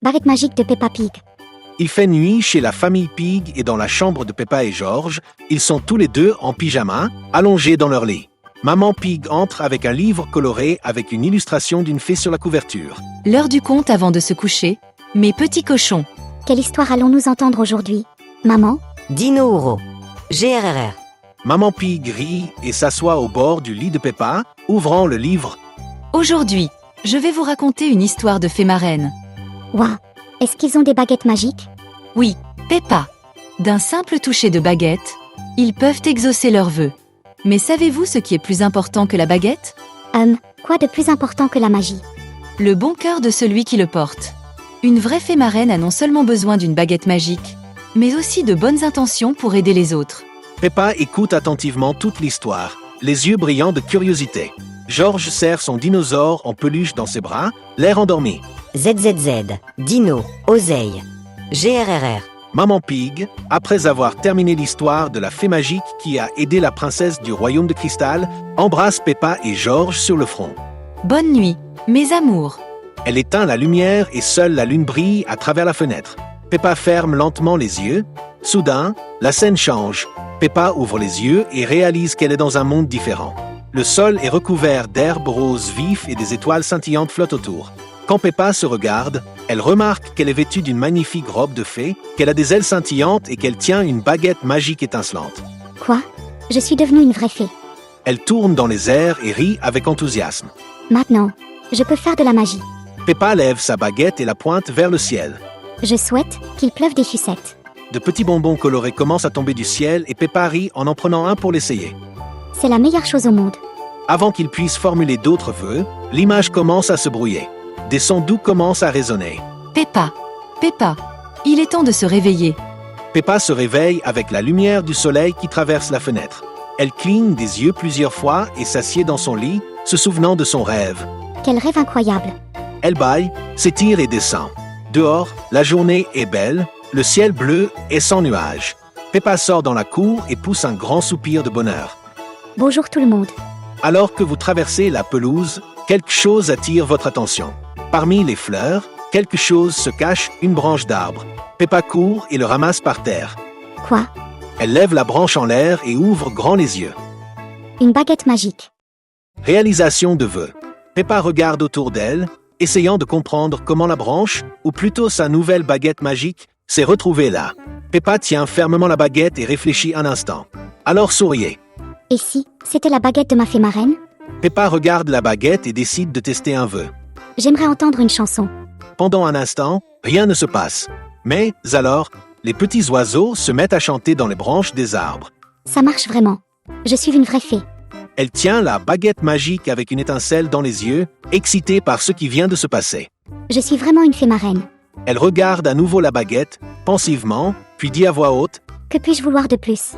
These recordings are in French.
Baguette magique de Peppa Pig. Il fait nuit chez la famille Pig et dans la chambre de Peppa et George, ils sont tous les deux en pyjama, allongés dans leur lit. Maman Pig entre avec un livre coloré avec une illustration d'une fée sur la couverture. L'heure du conte avant de se coucher. Mes petits cochons. Quelle histoire allons-nous entendre aujourd'hui? Maman? Dino Ouro. GRRR. Maman Pig rit et s'assoit au bord du lit de Peppa, ouvrant le livre. Aujourd'hui, je vais vous raconter une histoire de fée marraine. Waouh! Est-ce qu'ils ont des baguettes magiques? Oui, Peppa. D'un simple toucher de baguette, ils peuvent exaucer leurs vœux. Mais savez-vous ce qui est plus important que la baguette? Quoi de plus important que la magie? Le bon cœur de celui qui le porte. Une vraie fée marraine a non seulement besoin d'une baguette magique, mais aussi de bonnes intentions pour aider les autres. Peppa écoute attentivement toute l'histoire, les yeux brillants de curiosité. George serre son dinosaure en peluche dans ses bras, l'air endormi. ZZZ. Dino. Oseille. GRRR. Maman Pig, après avoir terminé l'histoire de la fée magique qui a aidé la princesse du royaume de cristal, embrasse Peppa et George sur le front. Bonne nuit, mes amours. Elle éteint la lumière et seule la lune brille à travers la fenêtre. Peppa ferme lentement les yeux. Soudain, la scène change. Peppa ouvre les yeux et réalise qu'elle est dans un monde différent. Le sol est recouvert d'herbes roses vifs et des étoiles scintillantes flottent autour. Quand Peppa se regarde, elle remarque qu'elle est vêtue d'une magnifique robe de fée, qu'elle a des ailes scintillantes et qu'elle tient une baguette magique étincelante. Quoi? Je suis devenue une vraie fée. Elle tourne dans les airs et rit avec enthousiasme. Maintenant, je peux faire de la magie. Peppa lève sa baguette et la pointe vers le ciel. Je souhaite qu'il pleuve des sucettes. De petits bonbons colorés commencent à tomber du ciel et Peppa rit en prenant un pour l'essayer. C'est la meilleure chose au monde. Avant qu'il puisse formuler d'autres vœux, l'image commence à se brouiller. Des sons doux commencent à résonner. Peppa, Peppa, il est temps de se réveiller. Peppa se réveille avec la lumière du soleil qui traverse la fenêtre. Elle cligne des yeux plusieurs fois et s'assied dans son lit, se souvenant de son rêve. Quel rêve incroyable. Elle bâille, s'étire et descend. Dehors, la journée est belle, le ciel bleu est sans nuages. Peppa sort dans la cour et pousse un grand soupir de bonheur. Bonjour tout le monde. Alors que vous traversez la pelouse, quelque chose attire votre attention. Parmi les fleurs, quelque chose se cache, une branche d'arbre. Peppa court et le ramasse par terre. Quoi? Elle lève la branche en l'air et ouvre grand les yeux. Une baguette magique. Réalisation de vœux. Peppa regarde autour d'elle, essayant de comprendre comment la branche, ou plutôt sa nouvelle baguette magique, s'est retrouvée là. Peppa tient fermement la baguette et réfléchit un instant. Alors souriez. Et si c'était la baguette de ma fée marraine? Peppa regarde la baguette et décide de tester un vœu. J'aimerais entendre une chanson. Pendant un instant, rien ne se passe. Mais, alors, les petits oiseaux se mettent à chanter dans les branches des arbres. Ça marche vraiment. Je suis une vraie fée. Elle tient la baguette magique avec une étincelle dans les yeux, excitée par ce qui vient de se passer. Je suis vraiment une fée marraine. Elle regarde à nouveau la baguette, pensivement, puis dit à voix haute. Que puis-je vouloir de plus?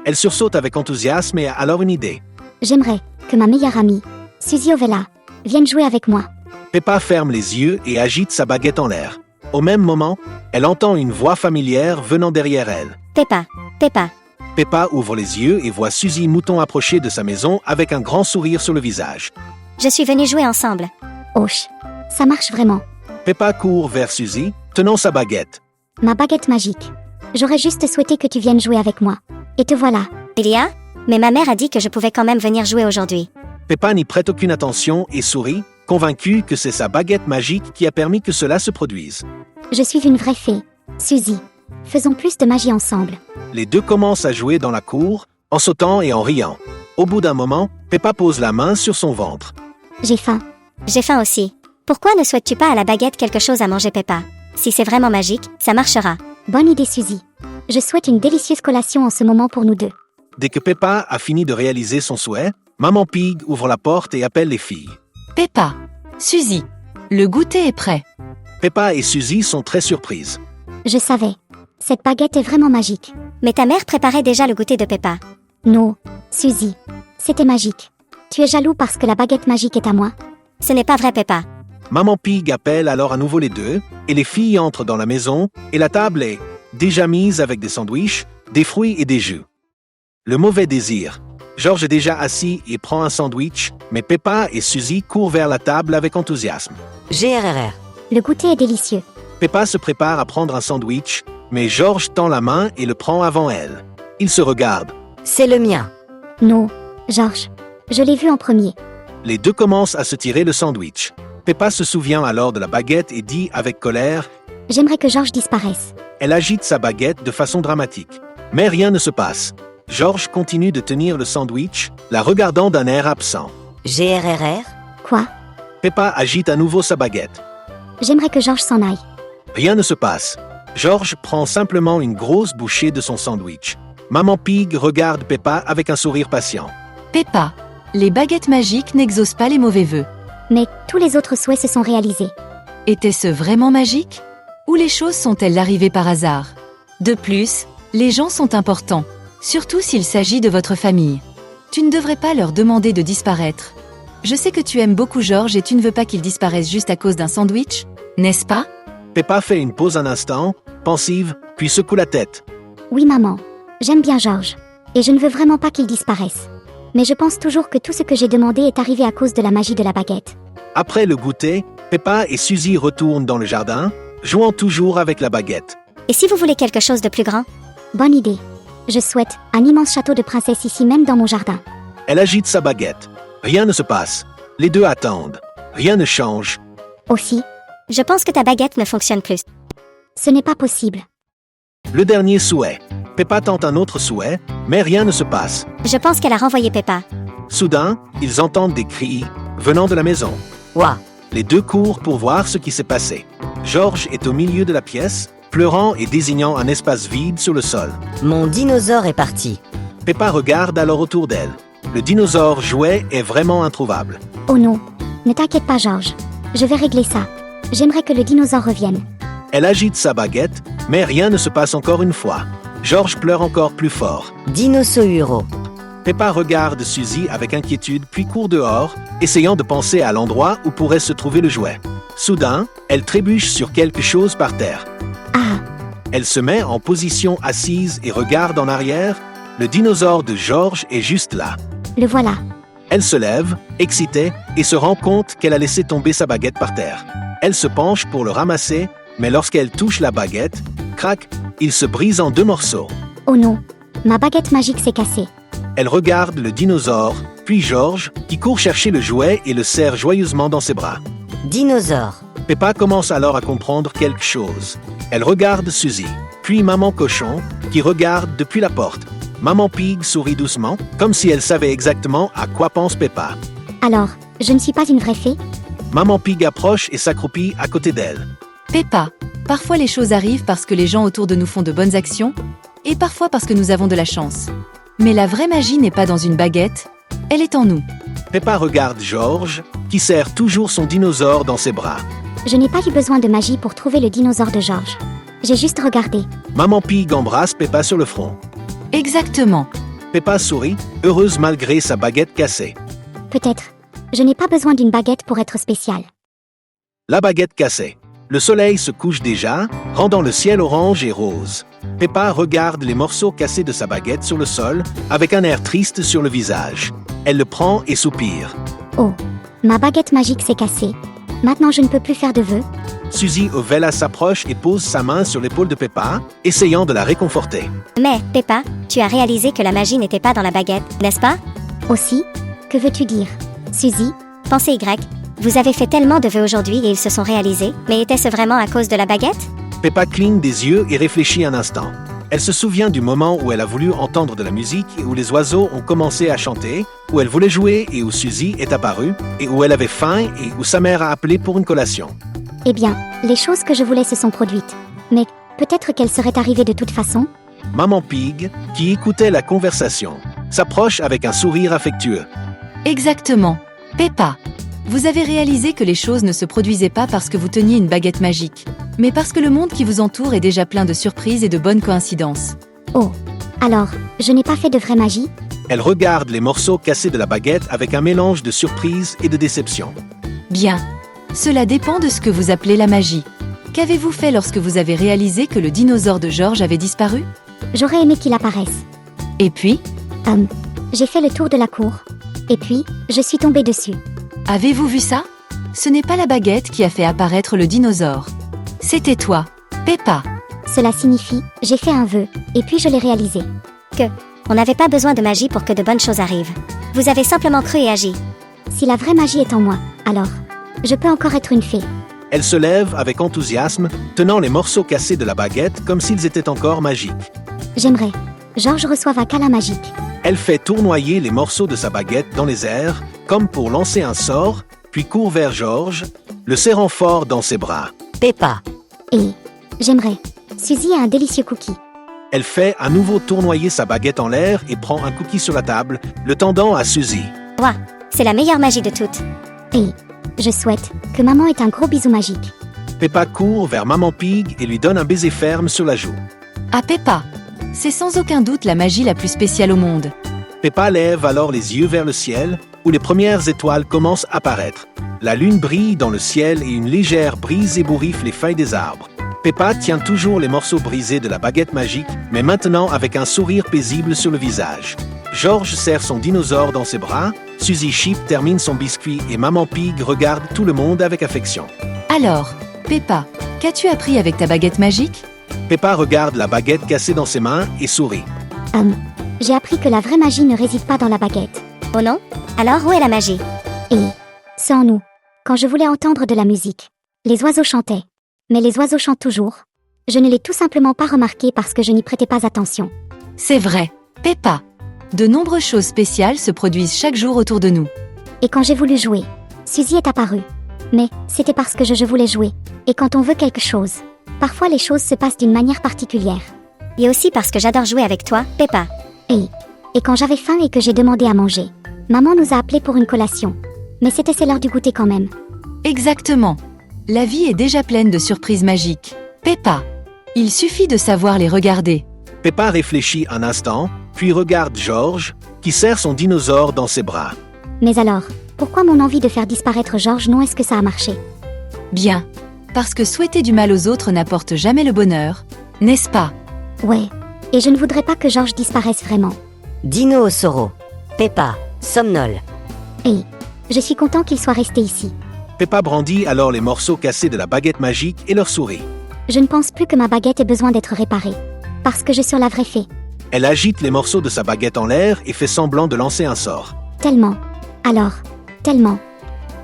Elle sursaute avec enthousiasme et a alors une idée. J'aimerais que ma meilleure amie, Suzy Ovella, vienne jouer avec moi. Peppa ferme les yeux et agite sa baguette en l'air. Au même moment, elle entend une voix familière venant derrière elle. Peppa, Peppa. Peppa ouvre les yeux et voit Suzy Mouton approcher de sa maison avec un grand sourire sur le visage. Je suis venue jouer ensemble. Ouch, ça marche vraiment. Peppa court vers Suzy, tenant sa baguette. Ma baguette magique. J'aurais juste souhaité que tu viennes jouer avec moi. Et te voilà. Ilia? Mais ma mère a dit que je pouvais quand même venir jouer aujourd'hui. Peppa n'y prête aucune attention et sourit, convaincue que c'est sa baguette magique qui a permis que cela se produise. Je suis une vraie fée, Suzy. Faisons plus de magie ensemble. Les deux commencent à jouer dans la cour, en sautant et en riant. Au bout d'un moment, Peppa pose la main sur son ventre. J'ai faim. J'ai faim aussi. Pourquoi ne souhaites-tu pas à la baguette quelque chose à manger, Peppa? Si c'est vraiment magique, ça marchera. Bonne idée, Suzy. Je souhaite une délicieuse collation en ce moment pour nous deux. Dès que Peppa a fini de réaliser son souhait, Maman Pig ouvre la porte et appelle les filles. Peppa, Suzy, le goûter est prêt. Peppa et Suzy sont très surprises. Je savais. Cette baguette est vraiment magique. Mais ta mère préparait déjà le goûter de Peppa. Non, Suzy. C'était magique. Tu es jaloux parce que la baguette magique est à moi? Ce n'est pas vrai, Peppa. Maman Pig appelle alors à nouveau les deux, et les filles entrent dans la maison, et la table est déjà mise avec des sandwichs, des fruits et des jus. Le mauvais désir. George est déjà assis et prend un sandwich, mais Peppa et Suzy courent vers la table avec enthousiasme. GRRR. Le goûter est délicieux. Peppa se prépare à prendre un sandwich, mais George tend la main et le prend avant elle. Ils se regardent. C'est le mien. Non, George. Je l'ai vu en premier. Les deux commencent à se tirer le sandwich. Peppa se souvient alors de la baguette et dit avec colère. J'aimerais que George disparaisse. Elle agite sa baguette de façon dramatique. Mais rien ne se passe. George continue de tenir le sandwich, la regardant d'un air absent. GRRR. Quoi? Peppa agite à nouveau sa baguette. J'aimerais que George s'en aille. Rien ne se passe. George prend simplement une grosse bouchée de son sandwich. Maman Pig regarde Peppa avec un sourire patient. Peppa, les baguettes magiques n'exaucent pas les mauvais vœux. Mais tous les autres souhaits se sont réalisés. Était-ce vraiment magique? Ou les choses sont-elles arrivées par hasard? De plus, les gens sont importants, surtout s'il s'agit de votre famille. Tu ne devrais pas leur demander de disparaître. Je sais que tu aimes beaucoup George et tu ne veux pas qu'il disparaisse juste à cause d'un sandwich, n'est-ce pas? Peppa fait une pause un instant, pensive, puis secoue la tête. Oui, maman. J'aime bien George. Et je ne veux vraiment pas qu'il disparaisse. Mais je pense toujours que tout ce que j'ai demandé est arrivé à cause de la magie de la baguette. Après le goûter, Peppa et Suzy retournent dans le jardin, jouant toujours avec la baguette. Et si vous voulez quelque chose de plus grand? Bonne idée. Je souhaite un immense château de princesse ici même dans mon jardin. Elle agite sa baguette. Rien ne se passe. Les deux attendent. Rien ne change. Aussi, Je pense que ta baguette ne fonctionne plus. ce n'est pas possible. Le dernier souhait. Peppa tente un autre souhait, mais rien ne se passe. Je pense qu'elle a renvoyé Peppa. Soudain, ils entendent des cris venant de la maison. Ouah. Les deux courent pour voir ce qui s'est passé. George est au milieu de la pièce, pleurant et désignant un espace vide sur le sol. Mon dinosaure est parti. Peppa regarde alors autour d'elle. Le dinosaure jouet est vraiment introuvable. Oh non. Ne t'inquiète pas, George. Je vais régler ça. J'aimerais que le dinosaure revienne. Elle agite sa baguette, mais rien ne se passe encore une fois. George pleure encore plus fort. Dinosauro. Peppa regarde Suzy avec inquiétude puis court dehors, essayant de penser à l'endroit où pourrait se trouver le jouet. Soudain, elle trébuche sur quelque chose par terre. Ah, Elle se met en position assise et regarde en arrière. Le dinosaure de George est juste là. le voilà. Elle se lève, excitée, et se rend compte qu'elle a laissé tomber sa baguette par terre. Elle se penche pour le ramasser, mais lorsqu'elle touche la baguette, crac, il se brise en deux morceaux. Oh non. Ma baguette magique s'est cassée. Elle regarde le dinosaure, puis George, qui court chercher le jouet et le serre joyeusement dans ses bras. Dinosaure. Peppa commence alors à comprendre quelque chose. Elle regarde Suzy, puis Maman Cochon, qui regarde depuis la porte. Maman Pig sourit doucement, comme si elle savait exactement à quoi pense Peppa. Alors, je ne suis pas une vraie fée? Maman Pig approche et s'accroupit à côté d'elle. Peppa, parfois les choses arrivent parce que les gens autour de nous font de bonnes actions, et parfois parce que nous avons de la chance. Mais la vraie magie n'est pas dans une baguette, elle est en nous. Peppa regarde George, qui serre toujours son dinosaure dans ses bras. Je n'ai pas eu besoin de magie pour trouver le dinosaure de George. J'ai juste regardé. Maman Pig embrasse Peppa sur le front. Exactement. Peppa sourit, heureuse malgré sa baguette cassée. Peut-être. Je n'ai pas besoin d'une baguette pour être spéciale. La baguette cassée. Le soleil se couche déjà, rendant le ciel orange et rose. Peppa regarde les morceaux cassés de sa baguette sur le sol, avec un air triste sur le visage. Elle le prend et soupire. Oh. Ma baguette magique s'est cassée. Maintenant je ne peux plus faire de vœux. Suzy Ovella s'approche et pose sa main sur l'épaule de Peppa, essayant de la réconforter. Mais, Peppa, tu as réalisé que la magie n'était pas dans la baguette, n'est-ce pas? Aussi, que veux-tu dire? Suzy, pensez Y. Vous avez fait tellement de vœux aujourd'hui et ils se sont réalisés, mais était-ce vraiment à cause de la baguette? Peppa cligne des yeux et réfléchit un instant. Elle se souvient du moment où elle a voulu entendre de la musique et où les oiseaux ont commencé à chanter, où elle voulait jouer et où Suzy est apparue, et où elle avait faim et où sa mère a appelé pour une collation. Eh bien, les choses que je voulais se sont produites. Mais peut-être qu'elles seraient arrivées de toute façon. Maman Pig, qui écoutait la conversation, s'approche avec un sourire affectueux. Exactement. Peppa, vous avez réalisé que les choses ne se produisaient pas parce que vous teniez une baguette magique, mais parce que le monde qui vous entoure est déjà plein de surprises et de bonnes coïncidences. Oh. Alors, je n'ai pas fait de vraie magie? Elle regarde les morceaux cassés de la baguette avec un mélange de surprise et de déception. Bien. Cela dépend de ce que vous appelez la magie. Qu'avez-vous fait lorsque vous avez réalisé que le dinosaure de George avait disparu? J'aurais aimé qu'il apparaisse. Et puis, J'ai fait le tour de la cour. Et puis, je suis tombée dessus. avez-vous vu ça? Ce n'est pas la baguette qui a fait apparaître le dinosaure. C'était toi, Peppa. Cela signifie, j'ai fait un vœu, et puis je l'ai réalisé. On n'avait pas besoin de magie pour que de bonnes choses arrivent. Vous avez simplement cru et agi. Si la vraie magie est en moi, alors, je peux encore être une fée. Elle se lève avec enthousiasme, tenant les morceaux cassés de la baguette comme s'ils étaient encore magiques. J'aimerais. Georges reçoive un câlin magique. Elle fait tournoyer les morceaux de sa baguette dans les airs, comme pour lancer un sort, puis court vers Georges, le serrant fort dans ses bras. Peppa. Et j'aimerais. Suzy a un délicieux cookie. Elle fait à nouveau tournoyer sa baguette en l'air et prend un cookie sur la table, le tendant à Suzy. Ouah, c'est la meilleure magie de toutes. Et je souhaite que maman ait un gros bisou magique. Peppa court vers Maman Pig et lui donne un baiser ferme sur la joue. À Peppa. C'est sans aucun doute la magie la plus spéciale au monde. Peppa lève alors les yeux vers le ciel, où les premières étoiles commencent à apparaître. La lune brille dans le ciel et une légère brise ébouriffe les feuilles des arbres. Peppa tient toujours les morceaux brisés de la baguette magique, mais maintenant avec un sourire paisible sur le visage. Georges serre son dinosaure dans ses bras, Suzy Sheep termine son biscuit et Maman Pig regarde tout le monde avec affection. Alors, Peppa, qu'as-tu appris avec ta baguette magique? Peppa regarde la baguette cassée dans ses mains et sourit. J'ai appris que la vraie magie ne réside pas dans la baguette. Oh non? Alors où est la magie? Et c'est en nous. Quand je voulais entendre de la musique, les oiseaux chantaient. Mais les oiseaux chantent toujours. Je ne l'ai tout simplement pas remarqué parce que je n'y prêtais pas attention. C'est vrai, Peppa. De nombreuses choses spéciales se produisent chaque jour autour de nous. Et quand j'ai voulu jouer, Suzy est apparue. Mais c'était parce que je voulais jouer. Et quand on veut quelque chose, parfois les choses se passent d'une manière particulière. Et aussi parce que j'adore jouer avec toi, Peppa. Et quand j'avais faim et que j'ai demandé à manger, maman nous a appelés pour une collation. Mais c'est l'heure du goûter quand même. Exactement. La vie est déjà pleine de surprises magiques. Peppa. Il suffit de savoir les regarder. Peppa réfléchit un instant, puis regarde Georges, qui serre son dinosaure dans ses bras. Mais alors, pourquoi mon envie de faire disparaître Georges, non, est-ce que ça a marché? Bien. Parce que souhaiter du mal aux autres n'apporte jamais le bonheur, n'est-ce pas? Ouais. Et je ne voudrais pas que Georges disparaisse vraiment. Dino Osoro. Peppa. Somnol. Et je suis content qu'il soit resté ici. Peppa brandit alors les morceaux cassés de la baguette magique et leur sourit. Je ne pense plus que ma baguette ait besoin d'être réparée. Parce que je suis la vraie fée. Elle agite les morceaux de sa baguette en l'air et fait semblant de lancer un sort. Tellement. Alors, tellement.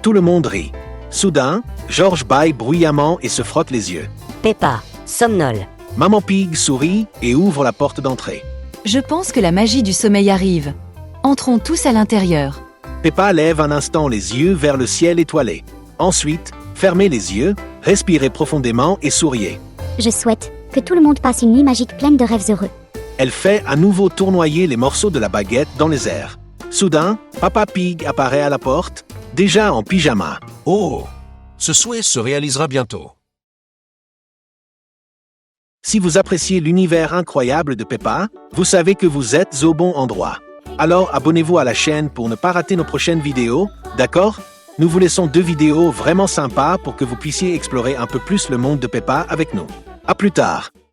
Tout le monde rit. Soudain, Georges bâille bruyamment et se frotte les yeux. Peppa. Somnol. Maman Pig sourit et ouvre la porte d'entrée. Je pense que la magie du sommeil arrive. Entrons tous à l'intérieur. Peppa lève un instant les yeux vers le ciel étoilé. Ensuite, fermez les yeux, respirez profondément et souriez. Je souhaite que tout le monde passe une nuit magique pleine de rêves heureux. Elle fait à nouveau tournoyer les morceaux de la baguette dans les airs. Soudain, Papa Pig apparaît à la porte, déjà en pyjama. Oh, ce souhait se réalisera bientôt. Si vous appréciez l'univers incroyable de Peppa, vous savez que vous êtes au bon endroit. Alors abonnez-vous à la chaîne pour ne pas rater nos prochaines vidéos, d'accord? Nous vous laissons 2 vidéos vraiment sympas pour que vous puissiez explorer un peu plus le monde de Peppa avec nous. À plus tard!